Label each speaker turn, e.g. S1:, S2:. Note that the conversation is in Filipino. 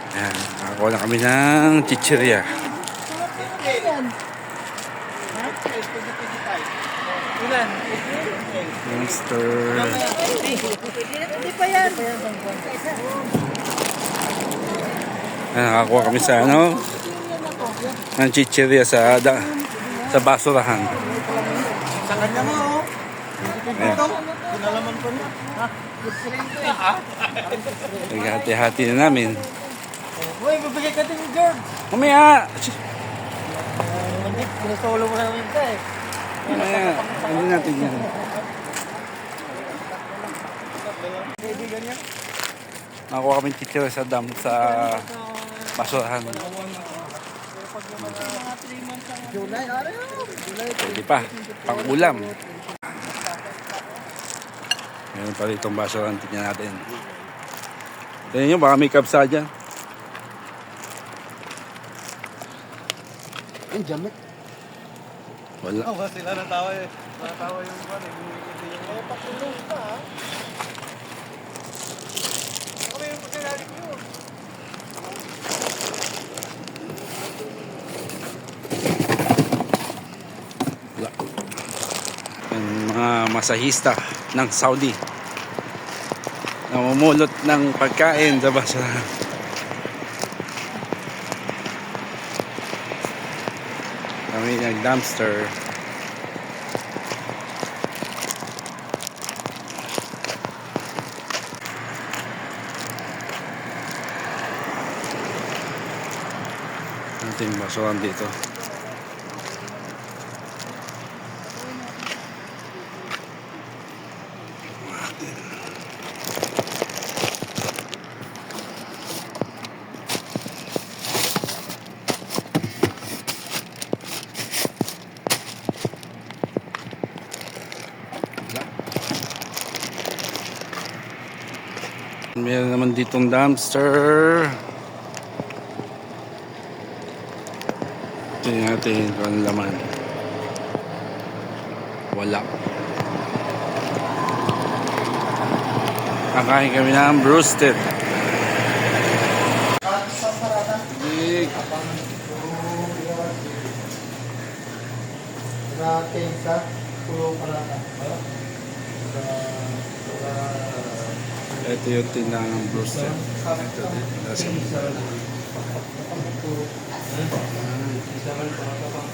S1: Ayan, nakakuha na kami ng chichirya. Monster.
S2: Hindi pa yan.
S1: Ayan, nakakuha kami sa ng chichirya sa basurahan.
S2: Sa kanya mo, oh.
S1: Ayan.
S2: Pinalaman ko na.
S1: Naghati-hati na namin.
S2: Uy, bibigay ka din, George.
S1: Mamaya!
S2: Hindi, pinasolo mo namin ito eh.
S1: Mamaya, ano natin yan?
S2: Kaibigan niya.
S1: Nakakuha kami chichirya sa basurahan.
S2: July, araw. July.
S1: Hindi pa, pang-ulam. Meron pa rin itong basurahan, tignan natin. Tignan nyo, baka may kapsa dyan.
S2: Ang jamit.
S1: Wala.
S2: Oh, sila natawa eh. Natawa yung buwan eh. Eh, pakulong ka ha. Kami yung pagkakali ko yun.
S1: Wala. Yung mga masahista ng Saudi namumulot ng pagkain sa basurahan. Kami nag-dumpster. Ating basurahan dito. Meron naman ditong dumpster. Tingnan natin kung ano laman. Wala. Kakain kami ng broasted. Big.
S2: Natin sa pulo parata.
S1: Ito yung tindahan ng broasted. Ito din.
S2: Isa man parata pa.